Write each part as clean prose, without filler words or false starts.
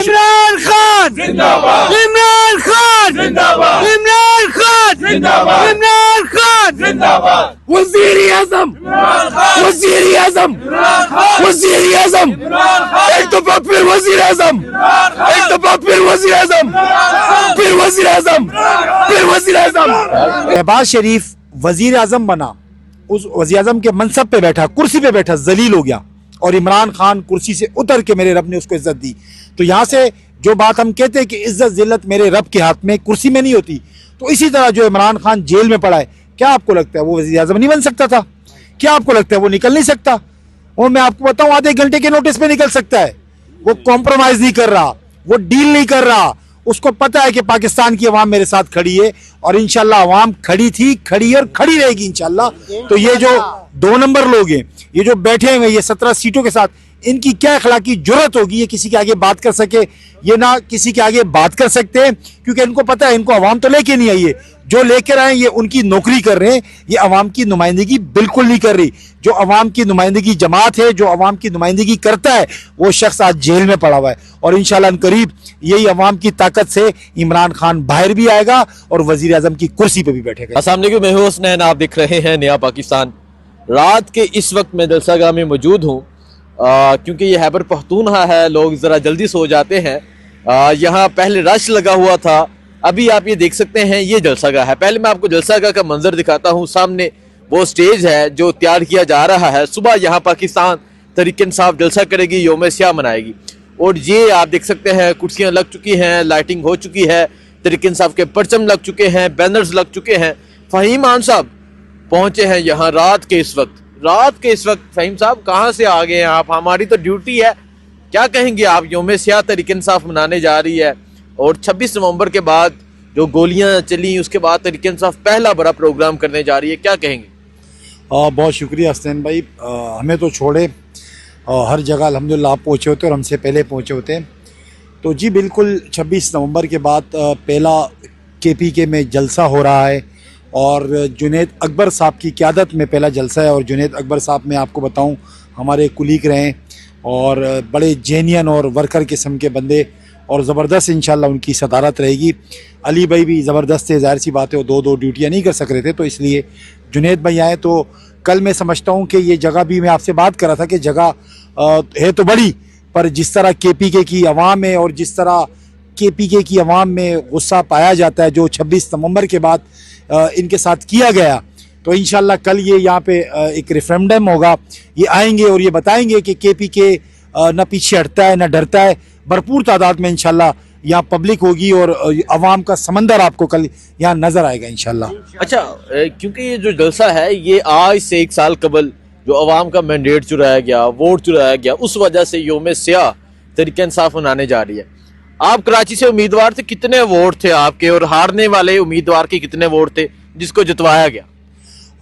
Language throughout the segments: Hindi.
इमरान खान जिंदाबाद इमरान खान जिंदाबाद इमरान खान जिंदाबाद इमरान खान जिंदाबाद वजीर आजम वजीर आजम वजीर आजम एक दफा फिर वजीर आजम एक दफा फिर वजीर आजम फिर वजीर आजम फिर वजीर आजम। शहबाज शरीफ वजीर आजम बना, उस वजीर आजम के मनसब पे बैठा, कुर्सी पे बैठा, जलील हो गया और इमरान खान कुर्सी से उतर के मेरे रब ने उसको इज्जत दी। तो यहाँ से जो बात हम कहते हैं कि इज्जत जिल्लत मेरे रब के हाथ में, कुर्सी में नहीं होती, तो इसी तरह जो इमरान खान जेल में पड़ा है, क्या आपको लगता है वो वज़ीर आज़म नहीं बन सकता था? क्या आपको लगता है वो निकल नहीं सकता? वो मैं आपको बताऊं आधे घंटे के नोटिस पे निकल सकता है। वो कॉम्प्रोमाइज नहीं कर रहा, वो डील नहीं कर रहा। उसको पता है कि पाकिस्तान की अवाम मेरे साथ खड़ी है और इंशाल्लाह अवाम खड़ी थी, खड़ी और खड़ी रहेगी इंशाल्लाह। तो ये जो 2 नंबर लोग हैं, ये जो बैठे हुए ये 17 सीटों के साथ, इनकी क्या अखलाकी जुर्रत होगी ये किसी के आगे बात कर सके? ये ना किसी के आगे बात कर सकते हैं, क्योंकि इनको पता है इनको अवाम तो लेके नहीं आई है। जो लेकर आए ये उनकी नौकरी कर रहे हैं, ये अवाम की नुमाइंदगी बिल्कुल नहीं कर रही। जो अवाम की नुमाइंदगी जमात है, जो अवाम की नुमाइंदगी करता है, वो शख्स आज जेल में पड़ा हुआ है और इंशाल्लाह करीब यही अवाम की ताकत से इमरान खान बाहर भी आएगा और वजीर आजम की कुर्सी पर भी बैठेगा। अस्सलाम वालेकुम, मैं हूं हसनैन, आप देख रहे हैं नया पाकिस्तान। रात के इस वक्त मैं जलसागाह में मौजूद हूँ क्योंकि ये हैबर पख्तूनख्वा है, लोग ज़रा जल्दी सो जाते हैं। यहाँ पहले रश लगा हुआ था, अभी आप ये देख सकते हैं ये जलसागाह है। पहले मैं आपको जलसागाह का मंजर दिखाता हूँ। सामने वो स्टेज है जो तैयार किया जा रहा है। सुबह यहाँ पाकिस्तान तहरीक इंसाफ जलसा करेगी, यौम स्याह मनाएगी और ये आप देख सकते हैं कुर्सियाँ लग चुकी हैं, लाइटिंग हो चुकी है, तहरीक इंसाफ के परचम लग चुके हैं, बैनर्स लग चुके हैं। फ़हीम खान साहब पहुँचे हैं यहाँ रात के इस वक्त। फ़हीम साहब कहाँ से आ गए हैं आप? हमारी तो ड्यूटी है। क्या कहेंगे आप? यौम स्याह तहरीक इंसाफ मनाने जा रही है और 26 नवंबर के बाद जो गोलियां चली उसके बाद तहरीक इंसाफ पहला बड़ा प्रोग्राम करने जा रही है, क्या कहेंगे? बहुत शुक्रिया हसनैन भाई, हमें तो छोड़े हर जगह अल्हम्दुलिल्लाह आप पहुँचे होते और हमसे पहले पहुँचे होते हैं। तो जी बिल्कुल 26 नवंबर के बाद पहला KPK में जलसा हो रहा है और जुनैद अकबर साहब की क़यादत में पहला जलसा है। और जुनैद अकबर साहब मैं आपको बताऊं हमारे कुलीग रहे और बड़े जेनियन और वर्कर किस्म के बंदे और ज़बरदस्त इंशाल्लाह उनकी सदारत रहेगी। अली भाई भी ज़बरदस्त है, ज़ाहिर सी बात है वो 2-2 ड्यूटियाँ नहीं कर सक रहे थे, तो इसलिए जुनैद भाई आए। तो कल मैं समझता हूँ कि ये जगह भी, मैं आपसे बात कर रहा था कि जगह है तो बड़ी, पर जिस तरह KPK की अवाम है और जिस तरह KPK की अवाम में गुस्सा पाया जाता है जो 26 नवंबर के बाद इनके साथ किया गया, तो इंशाल्लाह कल ये यहाँ पे एक रेफरेंडम होगा। ये आएंगे और ये बताएंगे कि KPK न पीछे हटता है न डरता है। भरपूर तादाद में इंशाल्लाह यहाँ पब्लिक होगी और अवाम का समंदर आपको कल यहाँ नज़र आएगा इंशाल्लाह। अच्छा, क्योंकि ये जो जलसा है ये आज से 1 साल कबल जो अवाम का मैंडेट चुराया गया, वोट चुराया गया, उस वजह से यौम स्याह तहरीक इंसाफ मनाने जा रही है। आप कराची से उम्मीदवार थे, कितने वोट थे आपके? और हारने वाले उम्मीदवार के कितने वोट थे जिसको जितवाया गया?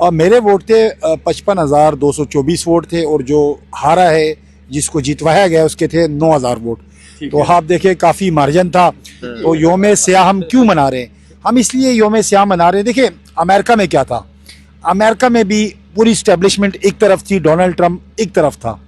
और मेरे वोट थे 55,224 वोट थे और जो हारा है जिसको जितवाया गया उसके थे 9,000 वोट। तो आप देखें काफ़ी मार्जिन था। तो यौम स्याह हम क्यों मना रहे हैं? हम इसलिए यौम स्याह मना रहे हैं, देखिए अमेरिका में क्या था, अमेरिका में भी पूरी इस्टेब्लिशमेंट एक तरफ थी, डोनाल्ड ट्रंप एक तरफ था।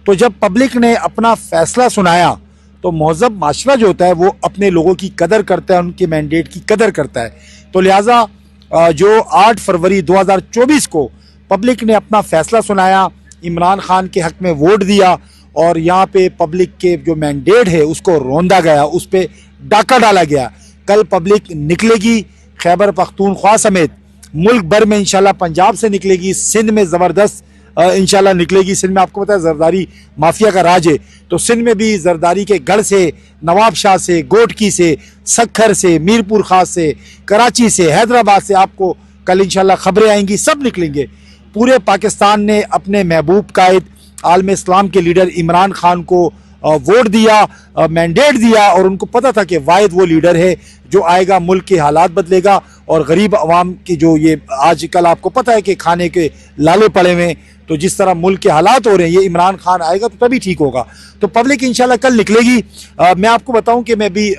तो जब पब्लिक ने अपना फैसला सुनाया तो महज़ब माशरा जो होता है वो अपने लोगों की कदर करता है, उनके मैंडेट की कदर करता है। तो लिहाजा जो 8 फरवरी 2024 को पब्लिक ने अपना फैसला सुनाया, इमरान खान के हक़ में वोट दिया और यहाँ पे पब्लिक के जो मैंडेट है उसको रोंदा गया, उस पर डाका डाला गया। कल पब्लिक निकलेगी खैबर पख्तूनख्वा समेत मुल्क भर में, इंशाल्लाह पंजाब से निकलेगी, सिंध में ज़बरदस्त इंशाल्लाह निकलेगी। सिंध में आपको पता है जरदारी माफिया का राज है, तो सिंध में भी जरदारी के गढ़ से, नवाब शाह से, गोटकी से, सखर से, मीरपुर खास से, कराची से, हैदराबाद से आपको कल इंशाल्लाह खबरें आएंगी, सब निकलेंगे। पूरे पाकिस्तान ने अपने महबूब कायद आलम इस्लाम के लीडर इमरान खान को वोट दिया, मैंडेट दिया और उनको पता था कि वाहिद वो लीडर है जो आएगा, मुल्क के हालात बदलेगा और गरीब अवाम की जो ये आजकल आपको पता है कि खाने के लाले पड़े हुए, तो जिस तरह मुल्क के हालात हो रहे हैं, ये इमरान खान आएगा तो तभी ठीक होगा। तो पब्लिक इंशाल्लाह कल निकलेगी। मैं आपको बताऊं कि मैं भी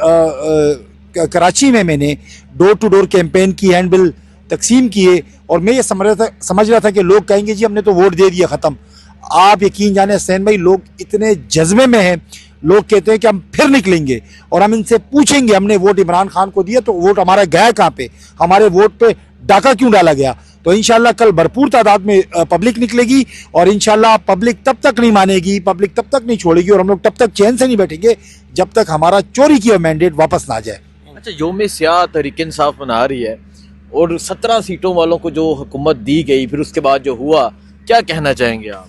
कराची में मैंने डोर टू डोर कैंपेन की, हैंड बिल तकसीम किए और मैं ये समझ रहा था कि लोग कहेंगे जी हमने तो वोट दे दिया ख़त्म। आप यकीन जाने हसनैन भाई, लोग इतने जज्बे में हैं, लोग कहते हैं कि हम फिर निकलेंगे और हम इनसे पूछेंगे हमने वोट इमरान खान को दिया तो वोट हमारा गया कहाँ पे, हमारे वोट पे डाका क्यों डाला गया। तो इंशाल्लाह कल भरपूर तादाद में पब्लिक निकलेगी और इंशाल्लाह पब्लिक तब तक नहीं मानेगी, पब्लिक तब तक नहीं छोड़ेगी और हम लोग तब तक चैन से नहीं बैठेंगे जब तक हमारा चोरी किया मैंडेट वापस ना आ जाए। अच्छा, योम स्याह तहरीक इंसाफ मना रही है और 17 सीटों वालों को जो हुकूमत दी गई, फिर उसके बाद जो हुआ, क्या कहना चाहेंगे आप?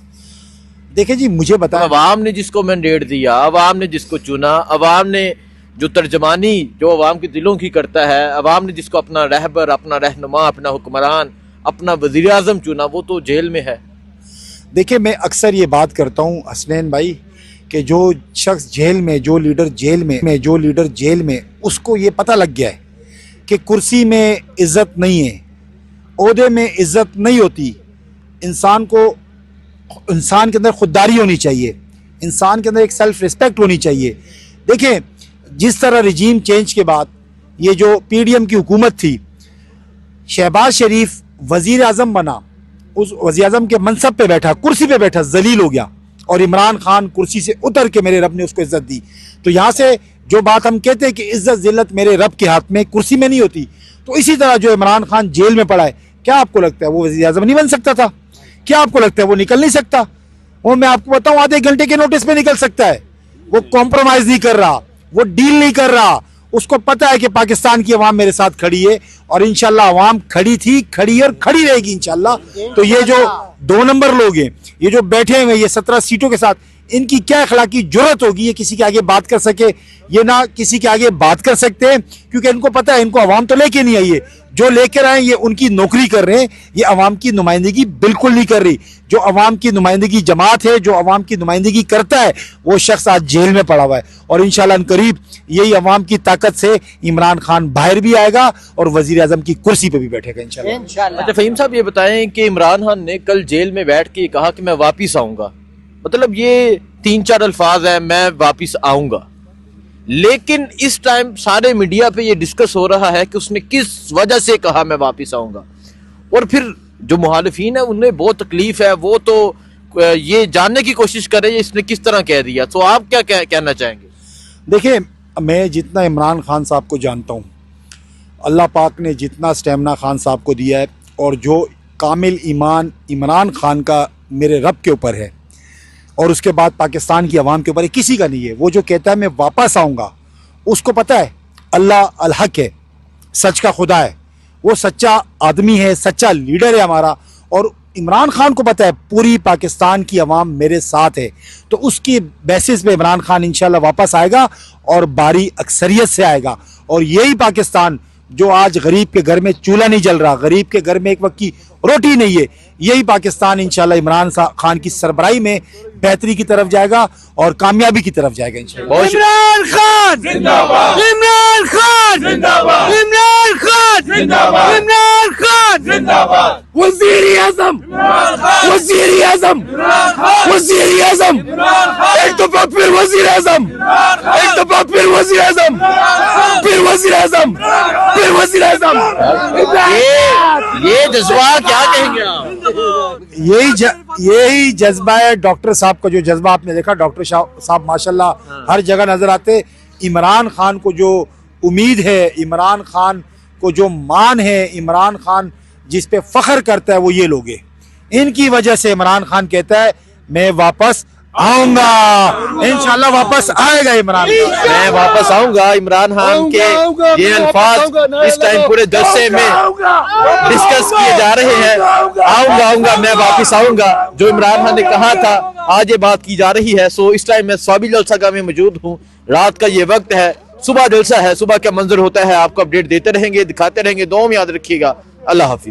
देखिए जी, मुझे बताया अवाम ने जिसको मैंडेट दिया, अवाम ने जिसको चुना, अवाम ने जो तर्जमानी जो अवाम के दिलों की करता है, अवाम ने जिसको अपना रहबर, अपना रहनुमा, अपना हुक्मरान, अपना वजीर आजम चुना, वो तो जेल में है। देखिए, मैं अक्सर ये बात करता हूँ हसनैन भाई कि जो शख्स जेल में, जो लीडर जेल में उसको ये पता लग गया है कि कुर्सी में इज्जत नहीं है, ओहदे में इज्जत नहीं होती। इंसान के अंदर खुददारी होनी चाहिए, इंसान के अंदर एक सेल्फ रिस्पेक्ट होनी चाहिए। देखिए, जिस तरह रिजीम चेंज के बाद ये जो पीडीएम की हुकूमत थी, शहबाज शरीफ वजीर आजम बना, उस वजीर आजम के मनसब पे बैठा, कुर्सी पे बैठा, जलील हो गया और इमरान खान कुर्सी से उतर के मेरे रब ने उसको इज्जत दी। तो यहाँ से जो बात हम कहते हैं कि इज्जत जिल्लत मेरे रब के हाथ में, कुर्सी में नहीं होती, तो इसी तरह जो इमरान खान जेल में पड़ा है, क्या आपको लगता है वो वजीर आजम नहीं बन सकता था? क्या आपको लगता है वो निकल नहीं सकता? वो मैं आपको बताऊं, आधे घंटे के नोटिस पे निकल सकता है। वो कॉम्प्रोमाइज नहीं कर रहा, वो डील नहीं कर रहा, उसको पता है कि पाकिस्तान की अवाम मेरे साथ खड़ी है और इंशाल्लाह अवाम खड़ी थी, खड़ी है और खड़ी रहेगी इंशाल्लाह। तो ये जो 2 नंबर लोग हैं, ये जो बैठे हुए ये 17 सीटों के साथ, इनकी क्या अखलाकी जुर्रत होगी ये किसी के आगे बात कर सके? ये ना किसी के आगे बात कर सकते हैं, क्योंकि इनको पता है इनको अवाम तो लेके नहीं आई है, जो लेकर आए ये उनकी नौकरी कर रहे हैं, ये अवाम की नुमाइंदगी बिल्कुल नहीं कर रही। जो अवाम की नुमाइंदगी जमात है, जो अवाम की नुमाइंदगी करता है, वो शख्स आज जेल में पड़ा हुआ है और इंशाल्लाह करीब यही अवाम की ताकत से इमरान खान बाहर भी आएगा और वजीर आजम की कुर्सी पे भी बैठेगा इंशाल्लाह। अच्छा फहीम साहब, ये बताएं कि इमरान खान ने कल जेल में बैठ के कहा कि मैं वापिस आऊंगा, मतलब ये 3-4 अल्फाज है, मैं वापिस आऊंगा, लेकिन इस टाइम सारे मीडिया पे ये डिस्कस हो रहा है कि उसने किस वजह से कहा मैं वापिस आऊंगा। और फिर जो मुखालिफिन है उन्हें बहुत तकलीफ है, वो तो ये जानने की कोशिश कर रहे हैं इसने किस तरह कह दिया। तो आप क्या कहना चाहेंगे? देखिए, मैं जितना इमरान खान साहब को जानता हूँ, अल्लाह पाक ने जितना स्टेमिना खान साहब को दिया है और जो कामिल ईमान इमरान खान का मेरे रब के ऊपर है और उसके बाद पाकिस्तान की आवाम के ऊपर किसी का नहीं है। वो जो कहता है मैं वापस आऊँगा, उसको पता है अल्लाह अल हक है, सच का खुदा है, वो सच्चा आदमी है, सच्चा लीडर है हमारा। और इमरान खान को पता है पूरी पाकिस्तान की आवाम मेरे साथ है, तो उसकी बेसिस पे इमरान खान इंशाल्लाह वापस आएगा और बारी अक्सरियत से आएगा। और यही पाकिस्तान जो आज गरीब के घर में चूल्हा नहीं जल रहा, गरीब के घर में एक वक्त की रोटी नहीं है, यही पाकिस्तान इंशाल्लाह इमरान खान की सरबराही में बेहतरी की तरफ जाएगा और कामयाबी की तरफ जाएगा इंशाल्लाह। इमरान खान जिंदाबाद, इमरान खान जिंदाबाद, इमरान खान जिंदाबाद, इमरान खान जिंदाबाद, वजीर आजम, वजीर आजम, वजीर आजम, एक दफा फिर वजीर आजम, एक दफा फिर वजीर आजम, फिर वजीर आजम, फिर वजीर आजम। ये जज्बा क्या कहेंगे आप? यही जज्बा है डॉक्टर साहब का, जो जज्बा आपने देखा, डॉक्टर साहब माशाल्लाह हर जगह नजर आते। इमरान खान को जो उम्मीद है, इमरान खान को जो मान है, इमरान खान जिस पे फख्र करता है, वो ये लोग हैं। इनकी वजह से इमरान खान कहता है मैं वापस आऊंगा, इंशाल्लाह वापस आएगा इमरान खान। मैं वापस आऊंगा। इमरान खान के ये अल्फाज इस टाइम पूरे जलसे में डिस्कस किए जा रहे हैं। आऊंगा, मैं वापस आऊंगा, जो इमरान खान ने कहा था, आज ये बात की जा रही है। सो इस टाइम मैं स्वाबी जलसागाह में मौजूद हूँ, रात का ये वक्त है, सुबह जलसा है, सुबह क्या मंजर होता है आपको अपडेट देते रहेंगे, दिखाते रहेंगे। दुआ में याद रखिएगा। अल्लाह हाफिज।